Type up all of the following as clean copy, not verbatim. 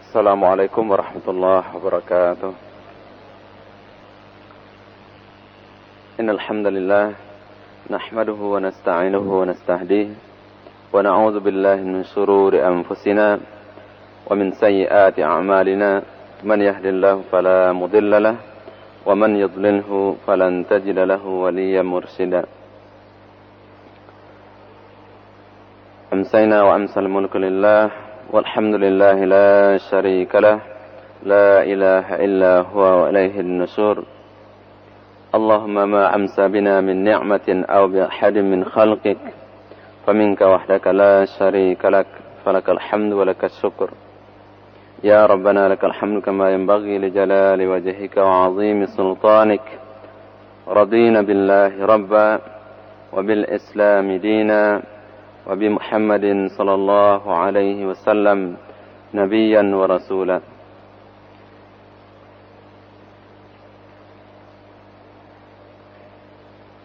Assalamualaikum warahmatullahi wabarakatuh. Innal hamdalillah nahmaduhu wa nasta'inuhu wa nastahdihi wa na'udzu billahi min shururi anfusina wa min sayyiati a'malina. Man yahdihillahu fala mudilla lahu wa man yudlilhu falan tajida lahu waliyyan mursyida. Amsayna wa amsal mulku lillah walhamdulillahi la syarika lah, la ilaha illa huwa wa ilaihi an-nusyur. Allahumma ma amsa bina min ni'matin aw bi ahadin min khalqik faminka wahdaka la syarika lak, falakal hamdu wa lakas syukur. Ya Rabbana lakal hamdu kama yanbaghi li jalali wajhika wa 'azimi sultanik. Radina billahi rabba wa bil islami dina wa bi Muhammadin sallallahu alaihi wasallam nabiyyan wa rasula.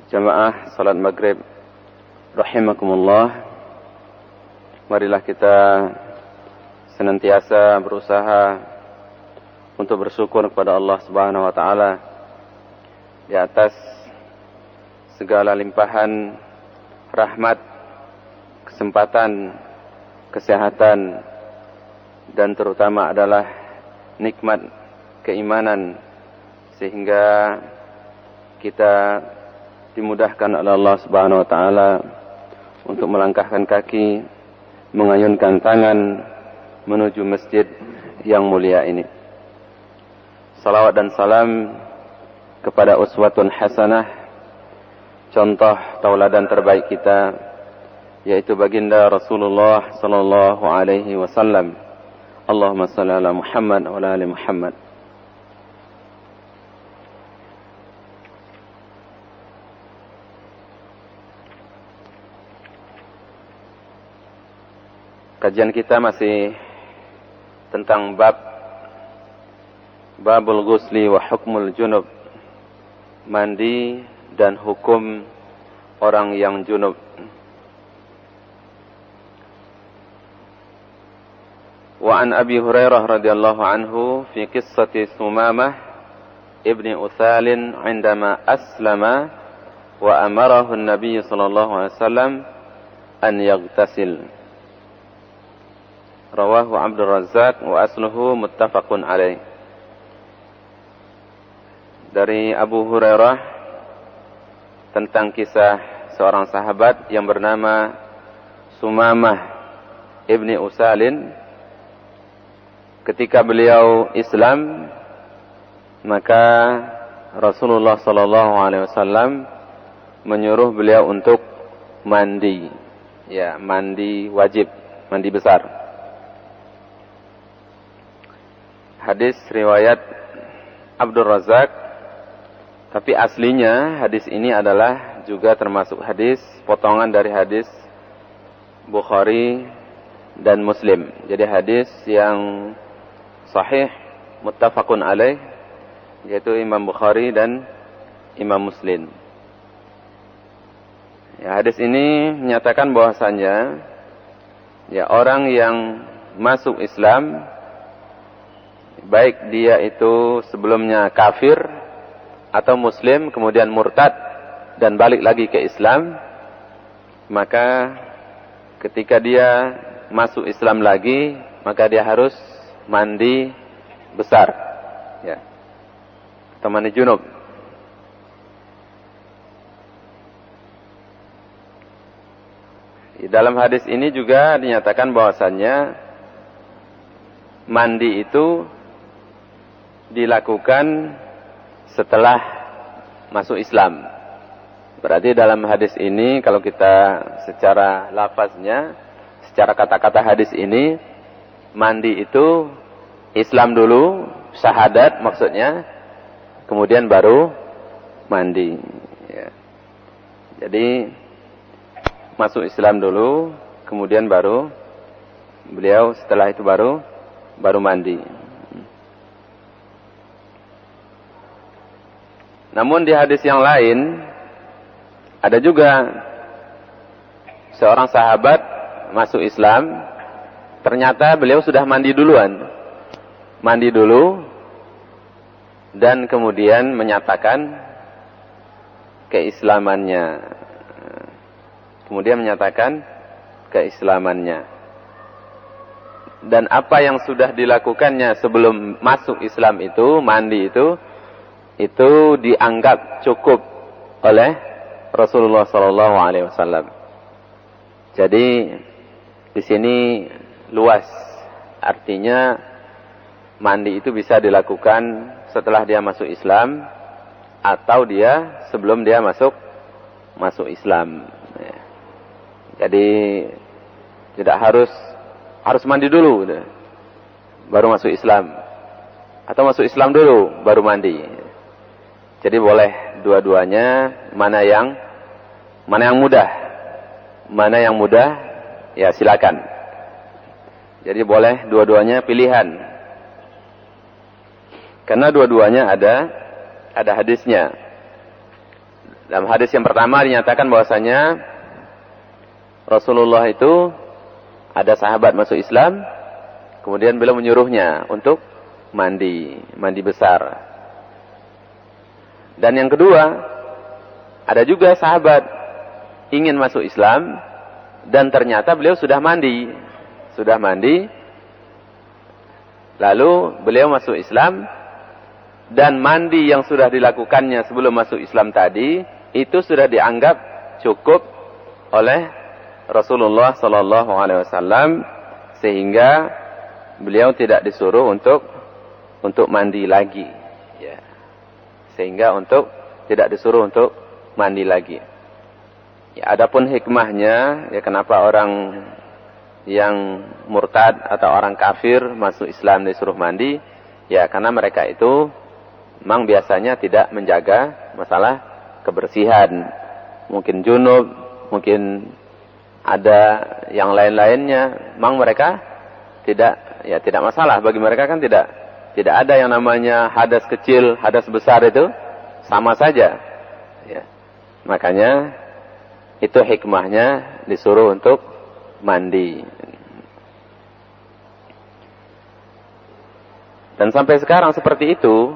Jamaah salat maghrib rahimakumullah, marilah kita senantiasa berusaha untuk bersyukur kepada Allah Subhanahu wa taala di atas segala limpahan rahmat, kesempatan, kesehatan, dan terutama adalah nikmat keimanan, sehingga kita dimudahkan oleh Allah Subhanahu wa taala untuk melangkahkan kaki, mengayunkan tangan menuju masjid yang mulia ini. Salawat dan salam kepada uswatun hasanah, contoh tauladan terbaik kita, yaitu baginda Rasulullah sallallahu alaihi wasallam. Allahumma shalli ala Muhammad wa ala ali Muhammad. Kajian kita masih tentang babul ghusli wa hukmul junub, mandi dan hukum orang yang junub. Wa an Abi Hurairah radhiyallahu anhu fi qissati Sumamah ibni Uthalin 'indama aslama wa amarahu an-nabiy sallallahu alaihi wasallam an yaghtasil. Rawahu Abdul Razzaq wa asluhu muttafaqun alaih. Dari Abu Hurairah tentang kisah seorang sahabat yang bernama Sumamah ibni Usalin. Ketika beliau Islam, maka Rasulullah sallallahu alaihi wasallam menyuruh beliau untuk mandi. Ya, mandi wajib, mandi besar. Hadis riwayat Abdul Razak, tapi aslinya hadis ini adalah juga termasuk hadis potongan dari hadis Bukhari dan Muslim. Jadi hadis yang sahih muttafaqun alaih, yaitu Imam Bukhari dan Imam Muslim. Ya, hadis ini menyatakan bahwasanya ya, orang yang masuk Islam, baik dia itu sebelumnya kafir atau muslim kemudian murtad dan balik lagi ke Islam, maka ketika dia masuk Islam lagi, maka dia harus mandi besar, ya, atau mandi junub. Di dalam hadis ini juga dinyatakan bahwasannya mandi itu dilakukan setelah masuk Islam. Berarti dalam hadis ini, kalau kita secara lafaznya, secara kata-kata hadis ini, mandi itu Islam dulu, syahadat maksudnya, kemudian baru mandi. Ya. Jadi masuk Islam dulu, kemudian baru beliau setelah itu baru mandi. Namun di hadis yang lain ada juga seorang sahabat masuk Islam, ternyata beliau sudah mandi duluan. mandi dulu dan kemudian menyatakan keislamannya. Kemudian menyatakan keislamannya. Dan apa yang sudah dilakukannya sebelum masuk Islam itu, mandi itu dianggap cukup oleh Rasulullah SAW. Jadi di sini luas, artinya mandi itu bisa dilakukan setelah dia masuk Islam atau dia sebelum dia masuk Islam. Jadi tidak harus mandi dulu baru masuk Islam, atau masuk Islam dulu baru mandi. Jadi boleh dua-duanya. Mana yang mudah ya silakan. Jadi boleh dua-duanya, pilihan. Karena dua-duanya ada hadisnya. Dalam hadis yang pertama dinyatakan bahwasanya Rasulullah itu ada sahabat masuk Islam, kemudian beliau menyuruhnya untuk mandi besar. Dan yang kedua, ada juga sahabat ingin masuk Islam dan ternyata beliau sudah mandi, lalu beliau masuk Islam, dan mandi yang sudah dilakukannya sebelum masuk Islam tadi itu sudah dianggap cukup oleh Rasulullah SAW, sehingga beliau tidak disuruh untuk mandi lagi. Ya. Sehingga tidak disuruh untuk mandi lagi. Ya, adapun hikmahnya, ya kenapa orang yang murtad atau orang kafir masuk Islam disuruh mandi? Ya karena mereka itu memang biasanya tidak menjaga masalah kebersihan. Mungkin junub, mungkin ada yang lain-lainnya, memang mereka tidak masalah. Bagi mereka kan tidak ada yang namanya hadas kecil, hadas besar, itu sama saja. Ya. Makanya itu hikmahnya disuruh untuk mandi. Dan sampai sekarang seperti itu.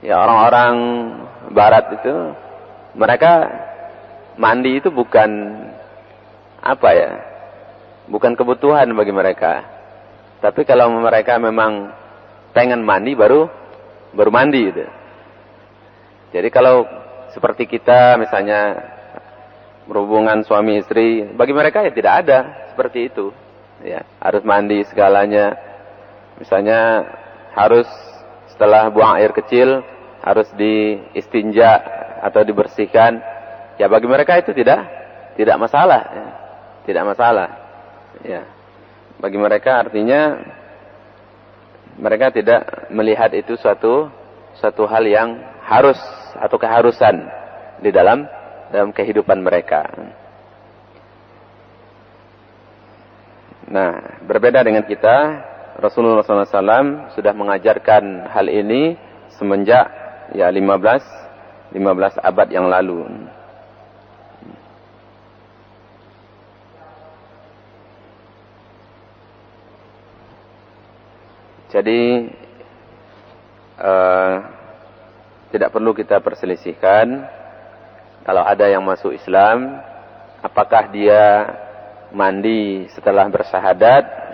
Ya orang-orang barat itu, mereka mandi itu bukan bukan kebutuhan bagi mereka. Tapi kalau mereka memang pengen mandi baru mandi gitu. Jadi kalau seperti kita misalnya berhubungan suami istri, bagi mereka ya tidak ada seperti itu. Ya, harus mandi segalanya. Misalnya harus setelah buang air kecil harus diistinja atau dibersihkan. Ya bagi mereka itu tidak masalah, ya. Tidak masalah. Ya. Bagi mereka artinya mereka tidak melihat itu suatu hal yang harus atau keharusan di dalam kehidupan mereka. Nah, berbeda dengan kita, Rasulullah SAW sudah mengajarkan hal ini semenjak 15 abad yang lalu. Jadi tidak perlu kita perselisihkan kalau ada yang masuk Islam, apakah dia mandi setelah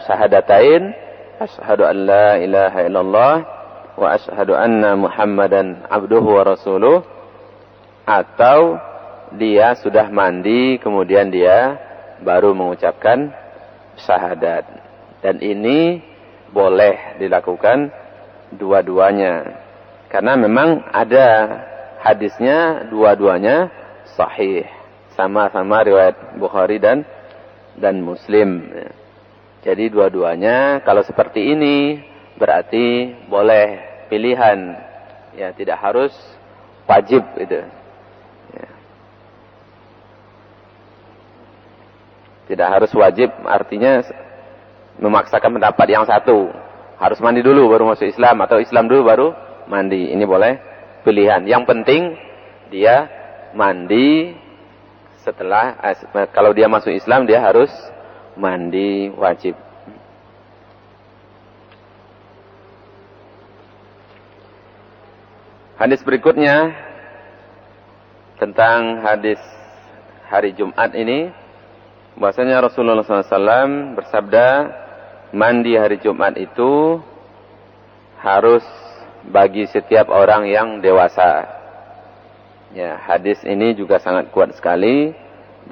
syahadatain, asyhadu an la ilaha illallah wa asyhadu anna Muhammadan abduhu wa rasuluh, atau dia sudah mandi kemudian dia baru mengucapkan syahadat. Dan ini boleh dilakukan dua-duanya, karena memang ada hadisnya dua-duanya sahih, sama-sama riwayat Bukhari dan Muslim. Jadi dua-duanya kalau seperti ini berarti boleh, pilihan, ya tidak harus wajib itu. Ya. Tidak harus wajib, artinya memaksakan pendapat yang satu, harus mandi dulu baru masuk Islam, atau Islam dulu baru mandi. Ini boleh, pilihan. Yang penting dia mandi setelah, kalau dia masuk Islam dia harus mandi wajib. Hadis berikutnya tentang hadis hari Jumat ini, bahwasanya Rasulullah SAW bersabda, mandi hari Jumat itu harus bagi setiap orang yang dewasa. Ya, hadis ini juga sangat kuat sekali,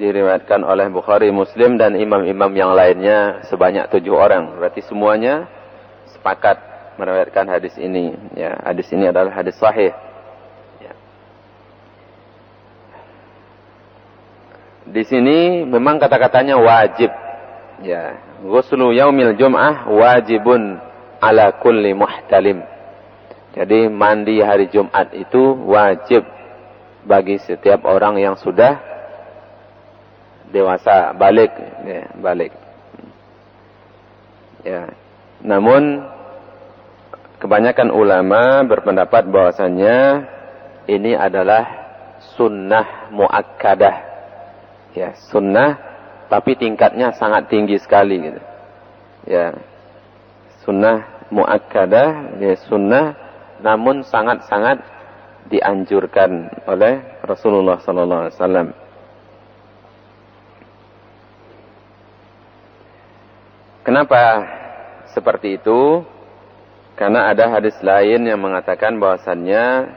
diriwayatkan oleh Bukhari, Muslim dan imam-imam yang lainnya sebanyak 7 orang. Berarti semuanya sepakat meriwayatkan hadis ini. Ya, hadis ini adalah hadis sahih. Ya. Di sini memang kata-katanya wajib. Ya, ghuslu yaumil jum'ah wajibun ala kulli muhtalim. Jadi mandi hari Jumat itu wajib bagi setiap orang yang sudah dewasa, balik, ya, balik. Ya. Namun kebanyakan ulama berpendapat bahwasannya ini adalah sunnah muakkadah. Ya, sunnah tapi tingkatnya sangat tinggi sekali gitu. Ya. Sunnah muakkadah, ya, sunnah namun sangat-sangat dianjurkan oleh Rasulullah sallallahu alaihi wasallam. Kenapa seperti itu? Karena ada hadis lain yang mengatakan bahwasannya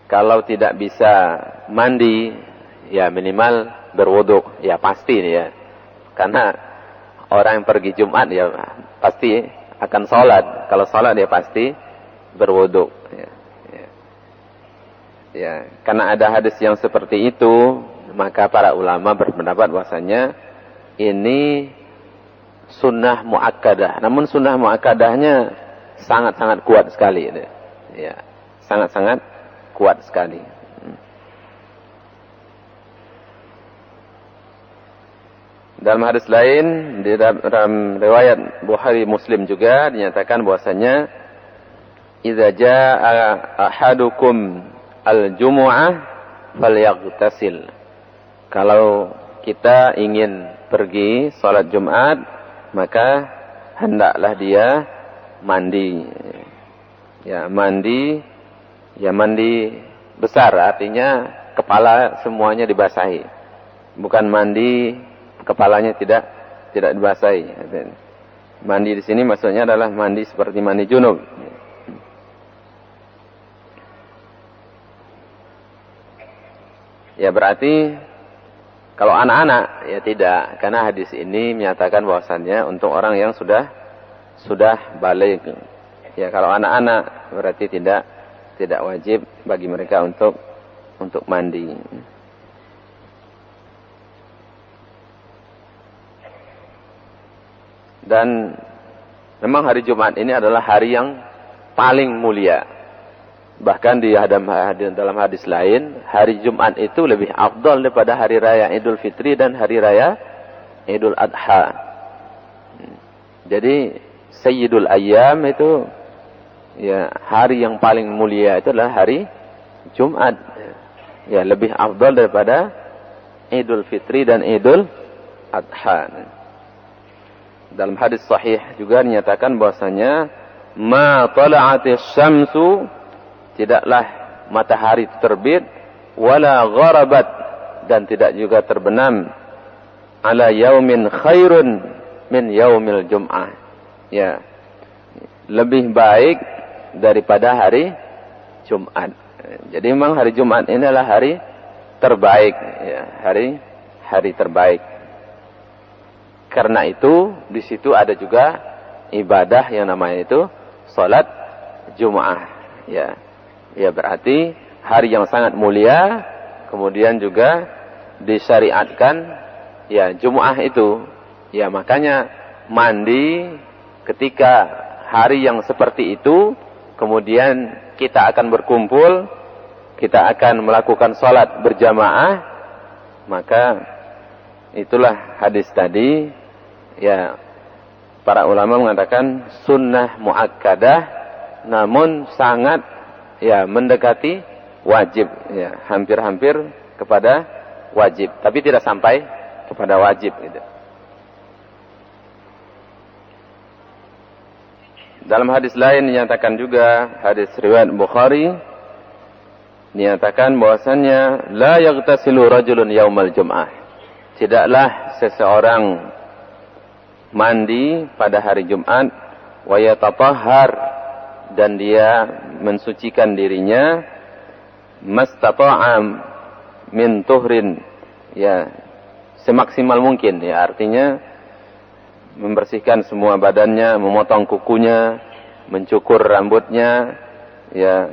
kalau tidak bisa mandi, ya minimal berwudu, ya pasti ya. Karena orang yang pergi Jumat ya pasti akan sholat. Kalau sholat dia pasti berwudu. Ya, karena ada hadis yang seperti itu, maka para ulama berpendapat bahwasanya ini sunnah muakkadah. Namun sunnah muakkadahnya sangat-sangat kuat sekali. Ya, sangat-sangat kuat sekali. Dalam hadis lain, di dalam riwayat Bukhari Muslim juga dinyatakan bahwasanya idza jaa ahadukum al-jumu'ah falyaghtasil. Kalau kita ingin pergi salat Jumat, maka hendaklah dia mandi. Ya, mandi, ya mandi besar, artinya kepala semuanya dibasahi. Bukan mandi kepalanya tidak dibasahi. Mandi di sini maksudnya adalah mandi seperti mandi junub. Ya berarti kalau anak-anak ya tidak, karena hadis ini menyatakan bahwasannya untuk orang yang sudah balik. Ya kalau anak-anak berarti tidak wajib bagi mereka untuk mandi. Dan memang hari Jumat ini adalah hari yang paling mulia. Bahkan dalam hadis lain, hari Jumat itu lebih afdal daripada hari raya Idul Fitri dan hari raya Idul Adha. Jadi Sayyidul Ayyam itu ya hari yang paling mulia itu adalah hari Jumat. Ya lebih afdal daripada Idul Fitri dan Idul Adha. Dalam hadis sahih juga dinyatakan bahwasanya ma tala'atis syamsu, tidaklah matahari terbit, wala gharabat, dan tidak juga terbenam, ala yaumin khairun min yaumil jum'ah. Ya, lebih baik daripada hari Jumat. Jadi memang hari Jumat ini adalah hari terbaik, ya, hari terbaik. Karena itu di situ ada juga ibadah yang namanya itu salat Jumat. Ya. Ya berarti hari yang sangat mulia, kemudian juga disyariatkan ya Jumat itu. Ya makanya mandi ketika hari yang seperti itu, kemudian kita akan berkumpul, kita akan melakukan salat berjamaah, maka itulah hadis tadi. Ya para ulama mengatakan sunnah muakkadah, namun sangat ya mendekati wajib, ya hampir-hampir kepada wajib, tapi tidak sampai kepada wajib gitu. Dalam hadis lain dinyatakan juga, hadis riwayat Bukhari, dinyatakan bahwasannya la yaghtasilu rajulun yaumal jum'ah. Tidaklah seseorang mandi pada hari Jumat wa yatatahhar, dan dia mensucikan dirinya mastata'a min tuhrin, ya semaksimal mungkin, ya artinya membersihkan semua badannya, memotong kukunya, mencukur rambutnya, ya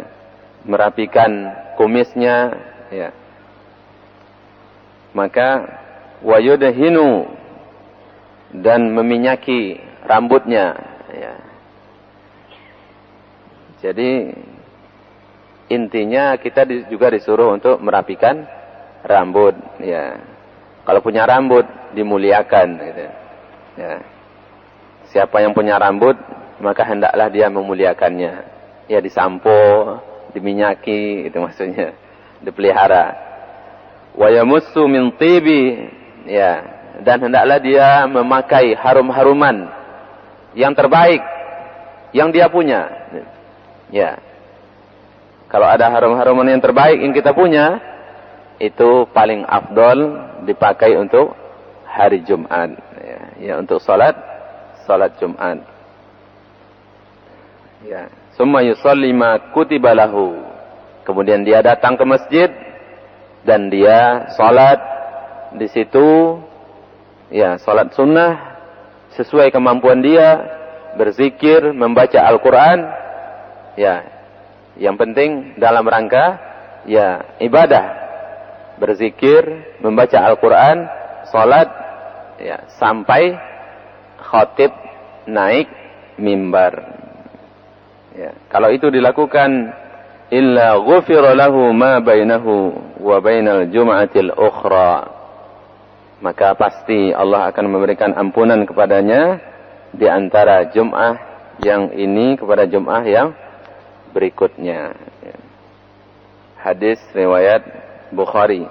merapikan kumisnya, ya. Maka wayudhinu, dan meminyaki rambutnya, ya. Jadi intinya kita juga disuruh untuk merapikan rambut, ya. Kalau punya rambut dimuliakan, gitu. Ya. Siapa yang punya rambut, maka hendaklah dia memuliakannya. Ya disampo, diminyaki, itu maksudnya, dipelihara. Wa yamussu min tibi, ya, dan hendaklah dia memakai harum-haruman yang terbaik yang dia punya. Ya. Kalau ada harum-haruman yang terbaik yang kita punya, itu paling afdol dipakai untuk hari Jumat, ya untuk salat Jumat. Ya, summa yusalli ma kutiba lahu. Kemudian dia datang ke masjid dan dia salat di situ, ya salat sunnah sesuai kemampuan dia, berzikir, membaca Al-Qur'an, ya. Yang penting dalam rangka ya ibadah, berzikir, membaca Al-Qur'an, salat, ya sampai khatib naik mimbar. Ya, kalau itu dilakukan, illa ghufira lahu ma bainahu wa bainal jum'atil ukhra, maka pasti Allah akan memberikan ampunan kepadanya di antara Jum'ah yang ini kepada Jum'ah yang berikutnya. Ya. Hadis riwayat Bukhari.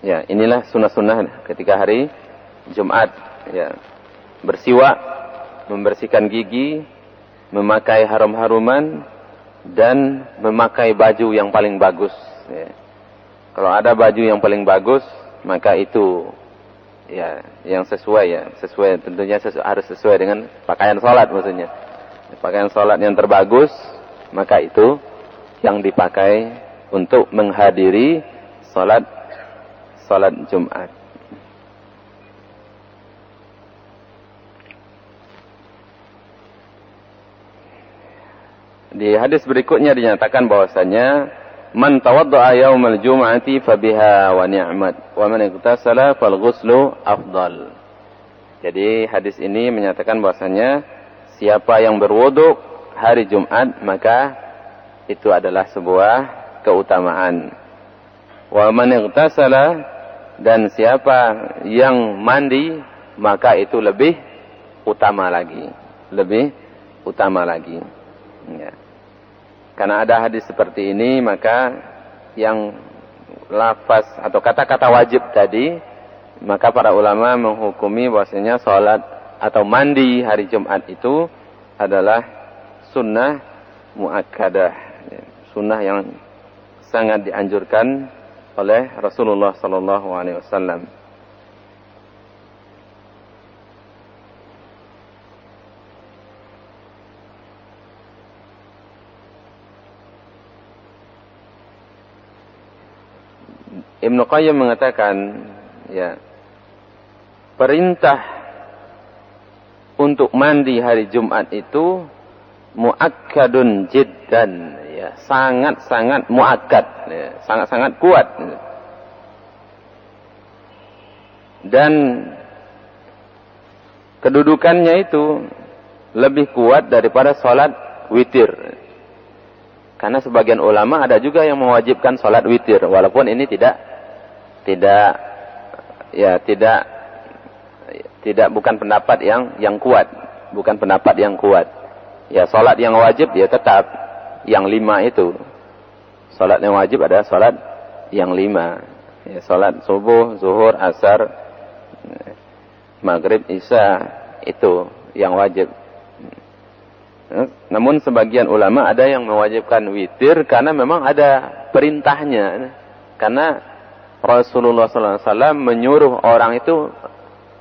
Ya, inilah sunnah-sunnah ketika hari Jumat. Ya, bersiwak, membersihkan gigi, memakai harum-haruman, dan memakai baju yang paling bagus. Ya. Kalau ada baju yang paling bagus, maka itu ya yang sesuai, ya sesuai, tentunya harus sesuai dengan pakaian sholat, maksudnya pakaian sholat yang terbagus, maka itu yang dipakai untuk menghadiri sholat Jumat. Di hadis berikutnya dinyatakan bahwasanya man tawadda'a yaumal jum'ati fabiha wa ni'mat wa man igtasala fal ghuslu afdal. Jadi hadis ini menyatakan bahwasanya siapa yang berwudu hari Jumat, maka itu adalah sebuah keutamaan. Wa man igtasala, dan siapa yang mandi, maka itu lebih utama lagi, lebih utama lagi. Ya. Karena ada hadis seperti ini, maka yang lafaz atau kata-kata wajib tadi, maka para ulama menghukumi bahwasanya salat atau mandi hari Jumat itu adalah sunnah muakkadah, sunnah yang sangat dianjurkan oleh Rasulullah sallallahu alaihi wasallam. Ibnu Qayyim mengatakan, ya, perintah untuk mandi hari Jumat itu muakkadun jiddan, ya, sangat-sangat muakkad, ya, sangat-sangat kuat. Dan kedudukannya itu lebih kuat daripada salat witir. Karena sebagian ulama ada juga yang mewajibkan salat witir, walaupun ini tidak bukan pendapat yang kuat, bukan pendapat yang kuat. Ya, salat yang wajib dia tetap yang 5 itu. Salat yang wajib adalah salat yang 5. Ya, salat subuh, zuhur, asar, maghrib, isya itu yang wajib. Namun sebagian ulama ada yang mewajibkan witir karena memang ada perintahnya. Karena Rasulullah SAW menyuruh orang itu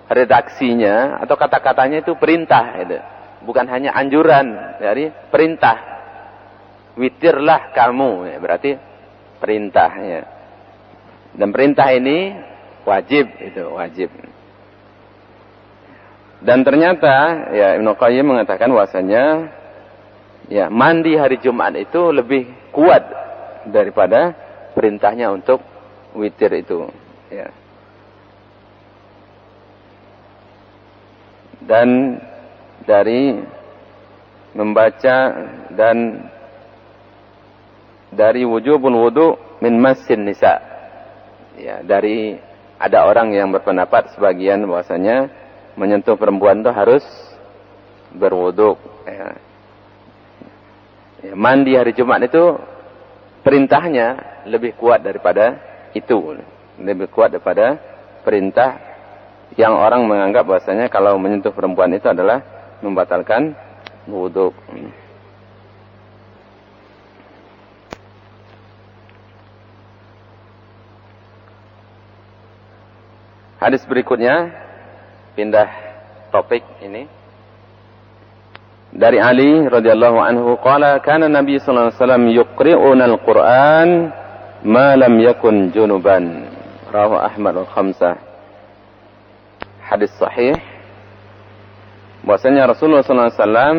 redaksinya atau kata-katanya itu perintah, gitu. Bukan hanya anjuran, jadi perintah. Witirlah kamu, ya, berarti perintahnya. Dan perintah ini wajib, itu wajib. Dan ternyata ya Ibnu Qayyim mengatakan bahwasanya ya mandi hari Jumat itu lebih kuat daripada perintahnya untuk witir itu, ya. Dan dari membaca dan dari wujubul wudu min massin nisa. Ya, dari ada orang yang berpendapat sebagian bahwasanya menyentuh perempuan itu harus berwudu, ya. Ya, mandi hari Jumat itu perintahnya lebih kuat daripada itu, lebih kuat daripada perintah yang orang menganggap bahwasanya kalau menyentuh perempuan itu adalah membatalkan wudu. Hadis berikutnya, pindah topik ini. Dari Ali radhiyallahu anhu qala kana Nabi sallallahu alaihi wasallam yuqri'una al-Qur'an ma lam yakun junuban. Rawahu Ahmad al-Khamsah. Hadis sahih. Bahwasanya Rasulullah sallallahu alaihi wasallam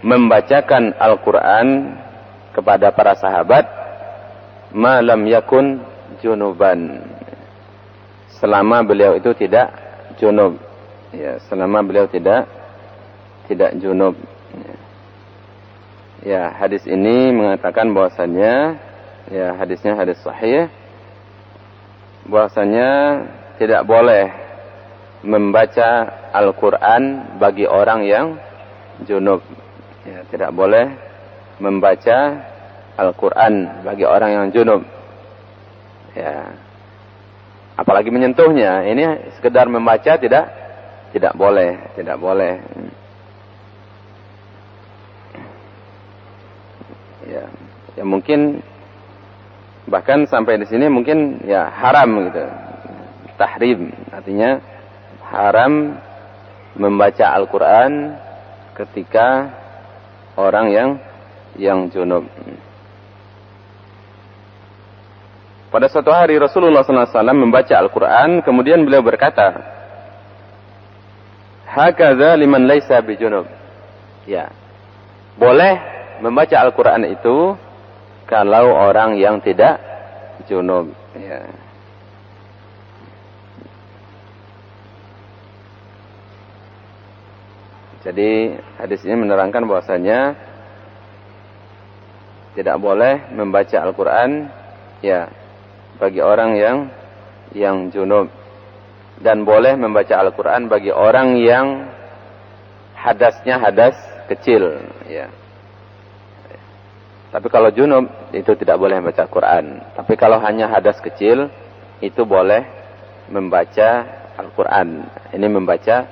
membacakan Al-Qur'an kepada para sahabat ma lam yakun junuban. Selama beliau itu tidak junub, ya, selama beliau tidak junub. Ya, hadis ini mengatakan bahwasanya, ya, hadisnya hadis sahih, bahwasanya tidak boleh membaca Al-Quran bagi orang yang junub. Ya, tidak boleh membaca Al-Quran bagi orang yang junub. Ya. Apalagi menyentuhnya, ini sekedar membaca tidak boleh. Ya mungkin bahkan sampai di sini mungkin ya haram gitu. Tahrim, artinya haram membaca Al-Qur'an ketika orang yang junub. Pada suatu hari Rasulullah SAW membaca Al-Quran, kemudian beliau berkata, "Hakadha liman laisa bijunub." Ya, boleh membaca Al-Quran itu kalau orang yang tidak junub. Ya. Jadi hadis ini menerangkan bahwasanya tidak boleh membaca Al-Quran, ya, bagi orang yang junub, dan boleh membaca Al-Quran bagi orang yang hadasnya hadas kecil, ya. Tapi kalau junub itu tidak boleh membaca Al-Quran. Tapi kalau hanya hadas kecil itu boleh membaca Al-Quran. Ini membaca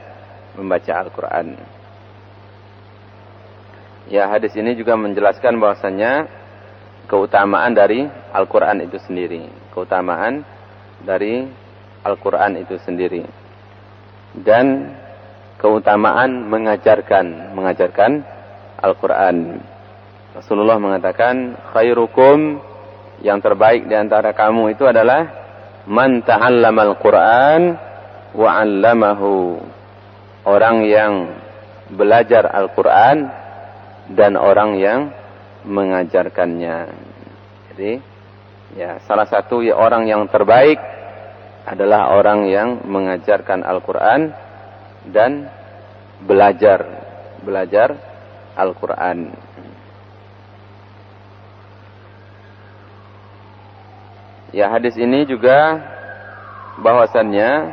Al-Quran. Ya, hadis ini juga menjelaskan bahwasanya keutamaan dari Al-Quran itu sendiri. Keutamaan dari Al-Quran itu sendiri. Dan keutamaan mengajarkan Al-Quran. Rasulullah mengatakan, khairukum, yang terbaik di antara kamu itu adalah man ta'allamal Quran wa 'allamahu. Orang yang belajar Al-Quran dan orang yang mengajarkannya. Jadi, ya, salah satu ya, orang yang terbaik adalah orang yang mengajarkan Al-Quran dan belajar Al-Quran. Ya, hadis ini juga bahwasannya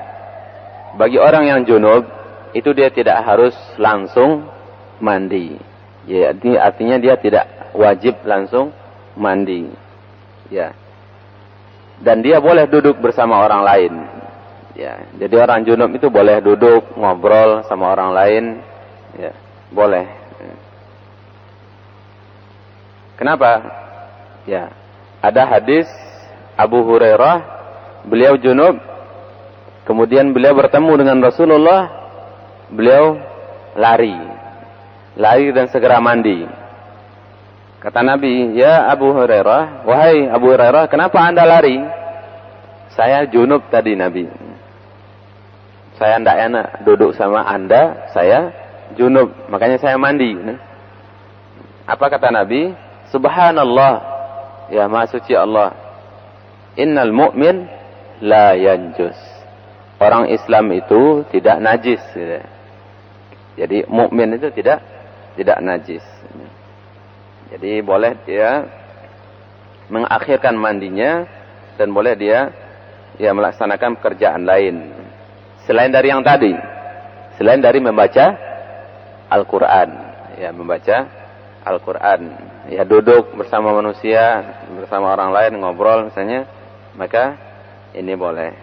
bagi orang yang junub itu dia tidak harus langsung mandi. Ya, artinya dia tidak wajib langsung mandi. Ya. Dan dia boleh duduk bersama orang lain. Ya, jadi orang junub itu boleh duduk ngobrol sama orang lain, ya, boleh. Kenapa? Ya, ada hadis Abu Hurairah, beliau junub, kemudian beliau bertemu dengan Rasulullah, beliau lari dan segera mandi. Kata Nabi, ya Abu Hurairah, wahai Abu Hurairah, kenapa anda lari? Saya junub tadi Nabi. Saya tidak enak duduk sama anda, saya junub, makanya saya mandi. Apa kata Nabi? Subhanallah, ya Maha Suci Allah. Innal mu'min la yanjus. Orang Islam itu tidak najis. Jadi mukmin itu tidak najis. Jadi boleh dia mengakhirkan mandinya dan boleh dia melaksanakan pekerjaan lain selain dari yang tadi, selain dari membaca Al-Qur'an, ya membaca Al-Qur'an, ya duduk bersama manusia, bersama orang lain ngobrol misalnya, maka ini boleh.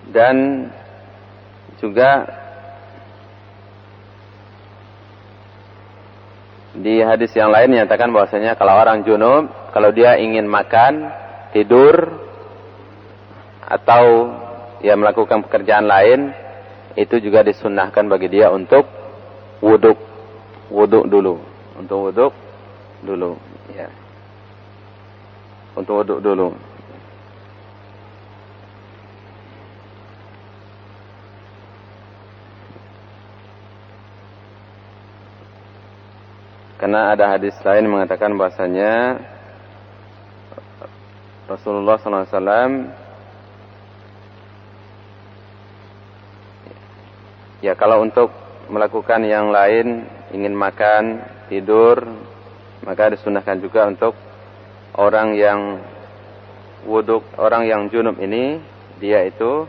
Dan juga di hadis yang lain menyatakan bahwasanya kalau orang junub, kalau dia ingin makan, tidur, atau ya melakukan pekerjaan lain, itu juga disunnahkan bagi dia untuk wuduk dulu, untuk wuduk dulu, ya, untuk wuduk dulu. Karena ada hadis lain mengatakan bahasanya Rasulullah SAW, ya kalau untuk melakukan yang lain, ingin makan, tidur, maka disunahkan juga untuk orang yang wuduk, orang yang junub ini, dia itu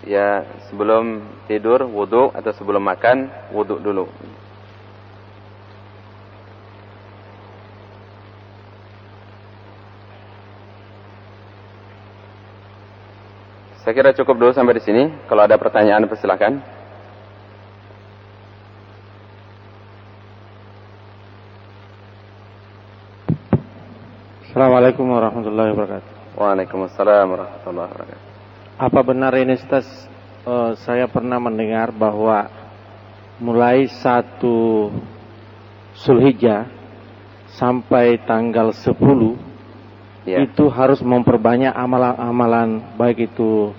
ya sebelum tidur wuduk atau sebelum makan wuduk dulu. Saya kira cukup dulu sampai di sini. Kalau ada pertanyaan, persilakan. Assalamualaikum warahmatullahi wabarakatuh. Waalaikumsalam warahmatullahi wabarakatuh. Apa benar ini Ustaz, saya pernah mendengar bahwa mulai 1 Zulhijjah sampai tanggal 10 ya, itu harus memperbanyak amalan-amalan, baik itu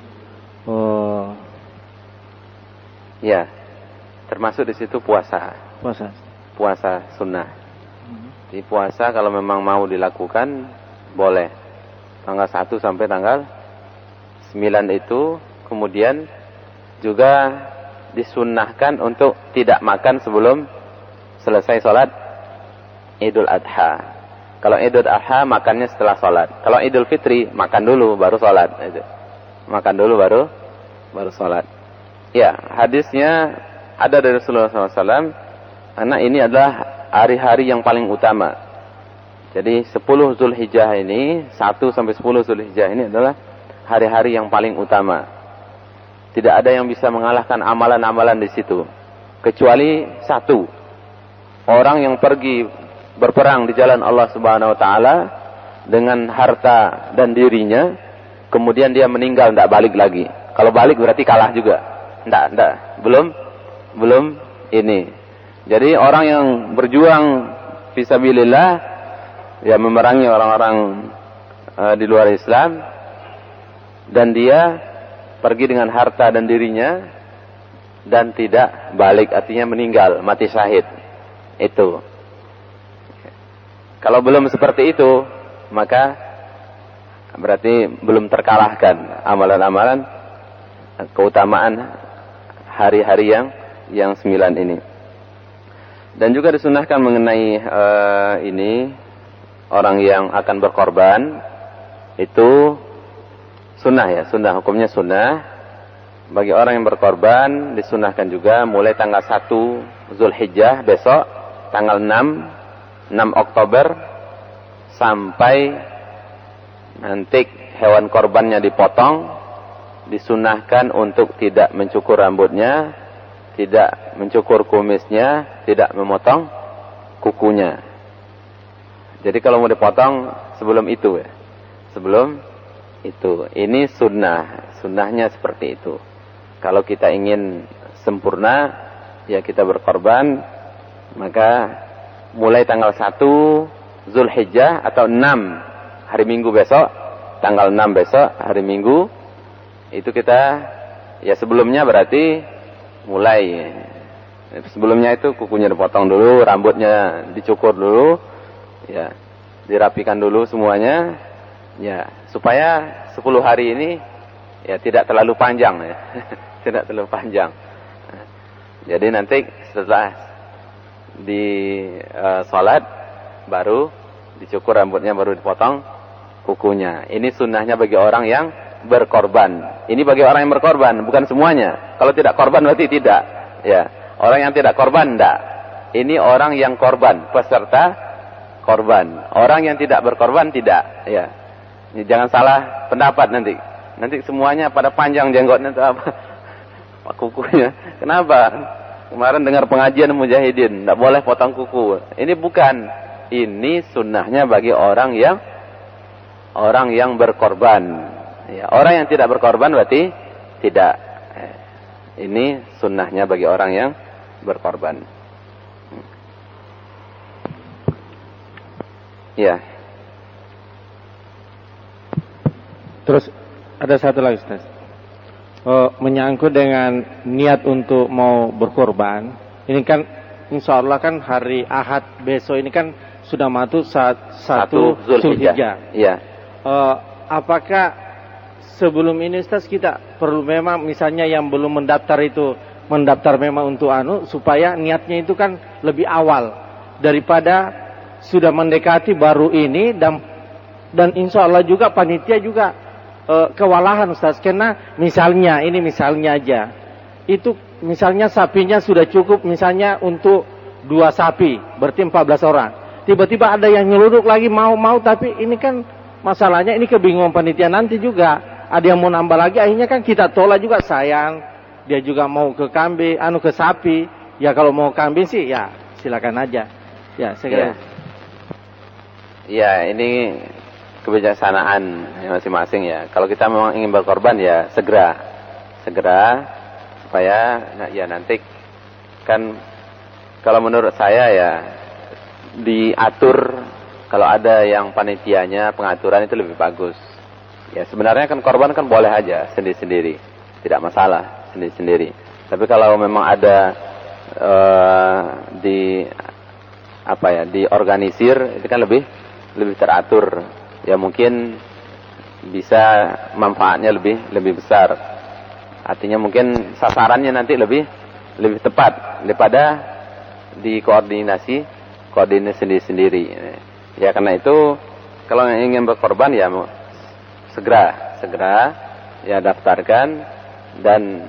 ya, termasuk di situ puasa sunnah. Di puasa kalau memang mau dilakukan boleh tanggal 1 sampai tanggal 9 itu. Kemudian juga disunnahkan untuk tidak makan sebelum selesai sholat Idul Adha. Kalau Idul Adha makannya setelah sholat. Kalau Idul Fitri makan dulu baru sholat. Makan dulu baru sholat. Ya, hadisnya ada dari Rasulullah SAW. Karena ini adalah hari-hari yang paling utama. Jadi 10 Zulhijjah ini, 1 sampai 10 Zulhijjah ini adalah hari-hari yang paling utama. Tidak ada yang bisa mengalahkan amalan-amalan di situ. Kecuali satu. Orang yang pergi berperang di jalan Allah Subhanahu wa taala dengan harta dan dirinya, kemudian dia meninggal, tidak balik lagi. Kalau balik berarti kalah juga. Tidak. Belum ini. Jadi orang yang berjuang fisabilillah, ya memerangi orang-orang di luar Islam, dan dia pergi dengan harta dan dirinya dan tidak balik, artinya meninggal, mati syahid. Itu. Kalau belum seperti itu, maka berarti belum terkalahkan amalan-amalan keutamaan hari-hari yang 9 ini. Dan juga disunahkan mengenai ini, orang yang akan berkorban itu sunnah, ya, sunnah, hukumnya sunnah. Bagi orang yang berkorban disunahkan juga mulai tanggal 1 Zulhijjah besok, tanggal 6 6 Oktober sampai nanti hewan korbannya dipotong, disunahkan untuk tidak mencukur rambutnya, tidak mencukur kumisnya, tidak memotong kukunya. Jadi kalau mau dipotong sebelum itu ya. Sebelum itu. Ini sunnahnya seperti itu. Kalau kita ingin sempurna, ya kita berkorban, maka mulai tanggal 1 Zulhijjah atau 6 hari Minggu besok, tanggal 6 besok hari Minggu, itu kita, ya sebelumnya berarti mulai, sebelumnya itu kukunya dipotong dulu, rambutnya dicukur dulu, ya dirapikan dulu semuanya, ya supaya 10 hari ini ya tidak terlalu panjang ya. Tidak terlalu panjang. Jadi nanti setelah di sholat baru dicukur rambutnya, baru dipotong kukunya. Ini sunnahnya bagi orang yang berkorban. Ini bagi orang yang berkorban, bukan semuanya. Kalau tidak korban berarti tidak. Ya, orang yang tidak korban enggak. Ini orang yang korban, peserta korban. Orang yang tidak berkorban tidak. Ya, ini jangan salah pendapat nanti. Nanti semuanya pada panjang jenggotnya itu apa? Kukunya. Kenapa? Kemarin dengar pengajian mujahidin, tidak boleh potong kuku. Ini bukan. Ini sunnahnya bagi orang yang berkorban. Ya, orang yang tidak berkorban berarti tidak. Ini sunnahnya bagi orang yang berkorban. Ya. Terus ada satu lagi, Ustaz. Menyangkut dengan niat untuk mau berkorban. Ini kan insya Allah kan hari Ahad besok ini kan sudah masuk 1 Zulhijjah. Iya. Apakah sebelum ini Ustaz kita perlu memang misalnya yang belum mendaftar itu mendaftar memang untuk supaya niatnya itu kan lebih awal daripada sudah mendekati baru ini, dan insya Allah juga panitia juga kewalahan Ustaz, karena misalnya aja itu misalnya sapinya sudah cukup misalnya untuk 2 sapi berarti 14 orang, tiba-tiba ada yang nyeluduk lagi mau tapi ini kan masalahnya ini kebingungan panitia, nanti juga ada yang mau nambah lagi, akhirnya kan kita tolak juga, sayang dia juga mau ke kambing ke sapi. Ya kalau mau kambing sih ya silakan aja ya segera. Ya ini kebijaksanaan masing-masing ya. Kalau kita memang ingin berkorban ya segera supaya ya nanti kan kalau menurut saya ya diatur, kalau ada yang panitianya pengaturan itu lebih bagus. Ya sebenarnya kan korban kan boleh aja sendiri-sendiri, tidak masalah sendiri-sendiri. Tapi kalau memang ada diorganisir itu kan lebih teratur. Ya mungkin bisa manfaatnya lebih besar. Artinya mungkin sasarannya nanti lebih tepat daripada koordinasi sendiri-sendiri. Ya karena itu kalau yang ingin berkorban ya segera ya daftarkan, dan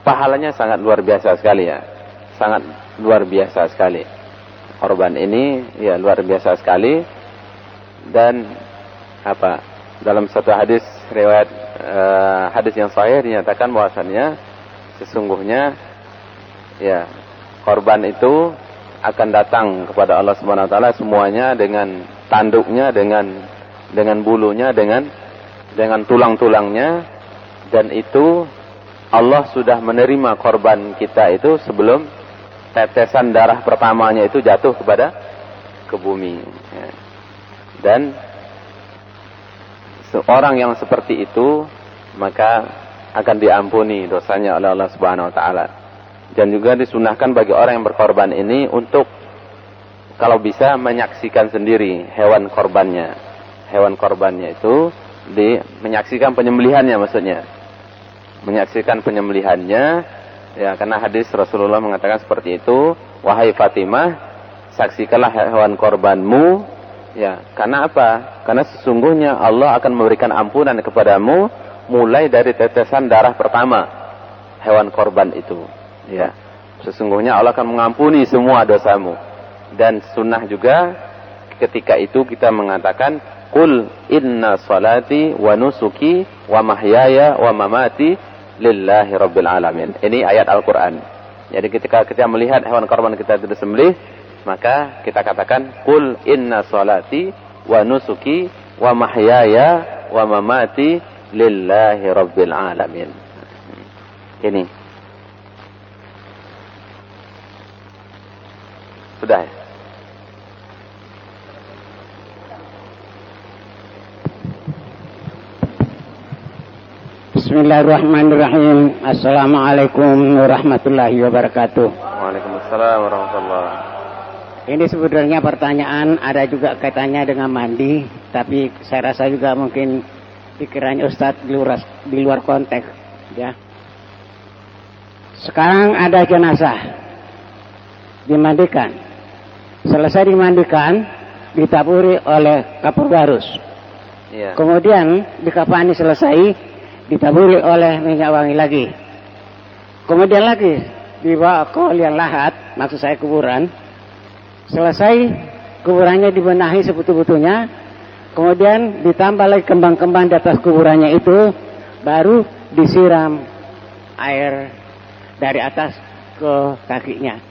pahalanya sangat luar biasa sekali ya. Sangat luar biasa sekali. Korban ini ya luar biasa sekali, dan dalam satu hadis riwayat hadis yang sahih dinyatakan bahwasannya sesungguhnya ya korban itu akan datang kepada Allah Subhanahu wa taala semuanya dengan tanduknya, dengan bulunya, dengan tulang-tulangnya, dan itu Allah sudah menerima korban kita itu sebelum tetesan darah pertamanya itu jatuh ke bumi. Ya. Dan seorang yang seperti itu maka akan diampuni dosanya oleh Allah Subhanahu wa taala. Dan juga disunahkan bagi orang yang berkorban ini untuk kalau bisa menyaksikan sendiri hewan korbannya. Hewan korbannya itu menyaksikan penyembelihannya, maksudnya. Menyaksikan penyembelihannya ya, karena hadis Rasulullah mengatakan seperti itu, wahai Fatimah, saksikanlah hewan korbanmu. Ya, karena apa? Karena sesungguhnya Allah akan memberikan ampunan kepadamu mulai dari tetesan darah pertama hewan korban itu. Ya, sesungguhnya Allah akan mengampuni semua dosamu Dan sunnah juga ketika itu kita mengatakan qul inna salati wa nusuki wa mahyaya wa mamati lillahi rabbil alamin. Ini ayat Al-Quran. Jadi ketika kita melihat hewan korban kita itu disembelih, maka kita katakan qul inna salati wa nusuki wa mahyaya wa mamati lillahi rabbil alamin. Ini sudah ya? Bismillahirrahmanirrahim. Assalamualaikum warahmatullahi wabarakatuh. Waalaikumsalam warahmatullahi. Ini sebenarnya pertanyaan ada juga kaitannya dengan mandi, tapi saya rasa juga mungkin pikirannya Ustadz di luar konteks, ya. Sekarang ada jenazah dimandikan. Selesai dimandikan, ditaburi oleh kapur barus. Iya. Kemudian dikafani selesai, ditaburi oleh minyak wangi lagi. Kemudian lagi dibawa ke liang lahat, maksud saya kuburan. Selesai kuburannya dibenahi sebetul-betulnya. Kemudian ditambah lagi kembang-kembang di atas kuburannya itu, baru disiram air dari atas ke kakinya.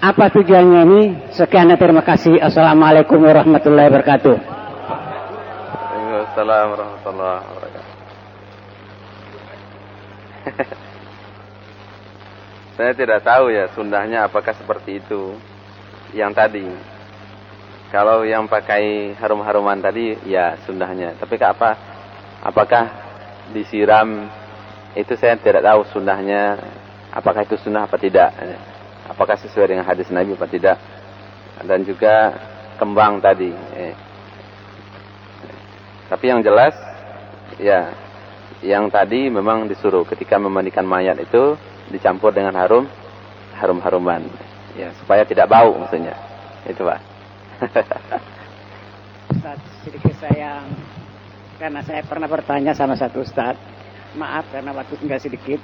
Apa tujuannya ini? Sekian dan terima kasih. Assalamualaikum warahmatullahi wabarakatuh. Waalaikumsalam warahmatullahi wabarakatuh. Saya tidak tahu ya sunnahnya apakah seperti itu yang tadi. Kalau yang pakai harum-haruman tadi ya sunnahnya. Tapi apakah disiram itu saya tidak tahu sunnahnya. Apakah itu sunnah apa tidak? Apakah sesuai dengan hadis Nabi apa tidak? Dan juga kembang tadi. Tapi yang jelas ya yang tadi memang disuruh ketika memandikan mayat itu dicampur dengan harum-haruman ya supaya tidak bau maksudnya. Itu Pak. Ustaz, sedikit saya karena saya pernah bertanya sama satu Ustaz. Maaf karena waktu tinggal sedikit.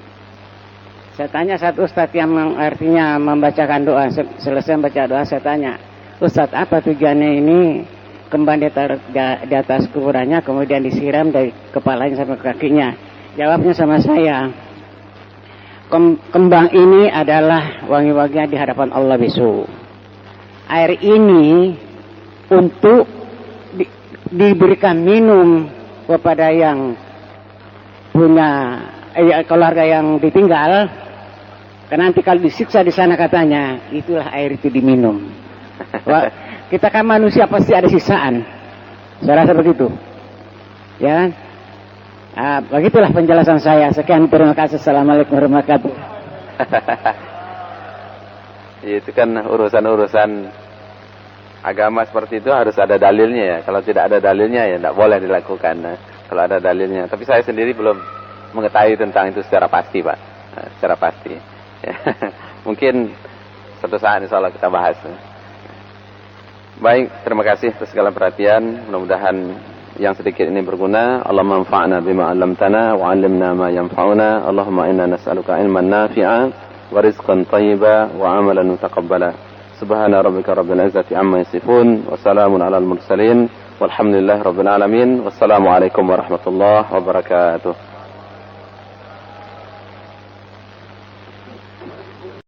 Saya tanya satu Ustaz yang artinya membacakan doa, selesai membaca doa saya tanya, Ustaz apa tujuannya ini kembang di atas kuburannya kemudian disiram dari kepalanya sampai kakinya? Jawabnya sama saya, kembang ini adalah wangi-wangian di hadapan Allah besok. Air ini untuk diberikan minum kepada yang punya keluarga yang ditinggal, karena nanti kalau disiksa di sana katanya itulah air itu diminum. Kita kan manusia pasti ada sisaan, saya rasa begitu, ya. Begitulah penjelasan saya. Sekian terima kasih. Assalamualaikum warahmatullahi wabarakatuh. Itu kan urusan agama seperti itu harus ada dalilnya ya. Kalau tidak ada dalilnya ya tidak boleh dilakukan. Kalau ada dalilnya. Tapi saya sendiri belum mengetahui tentang itu secara pasti Pak. Secara pasti. Ya. Mungkin suatu saat insya Allah kita bahas. Baik, terima kasih atas segala perhatian. Mudah-mudahan yang sedikit ini berguna. Allahumma anfa'na bima 'allamtana wa 'allimna ma yanfa'una. Allahumma inna nas'aluka ilman nafi'a wa rizqan thayyiba wa 'amalan mutaqabbala. Subhana rabbika rabbil izzati amma yasifun wa salamun 'alal mursalin walhamdulillahi rabbil alamin. Wassalamu alaikum warahmatullahi wabarakatuh.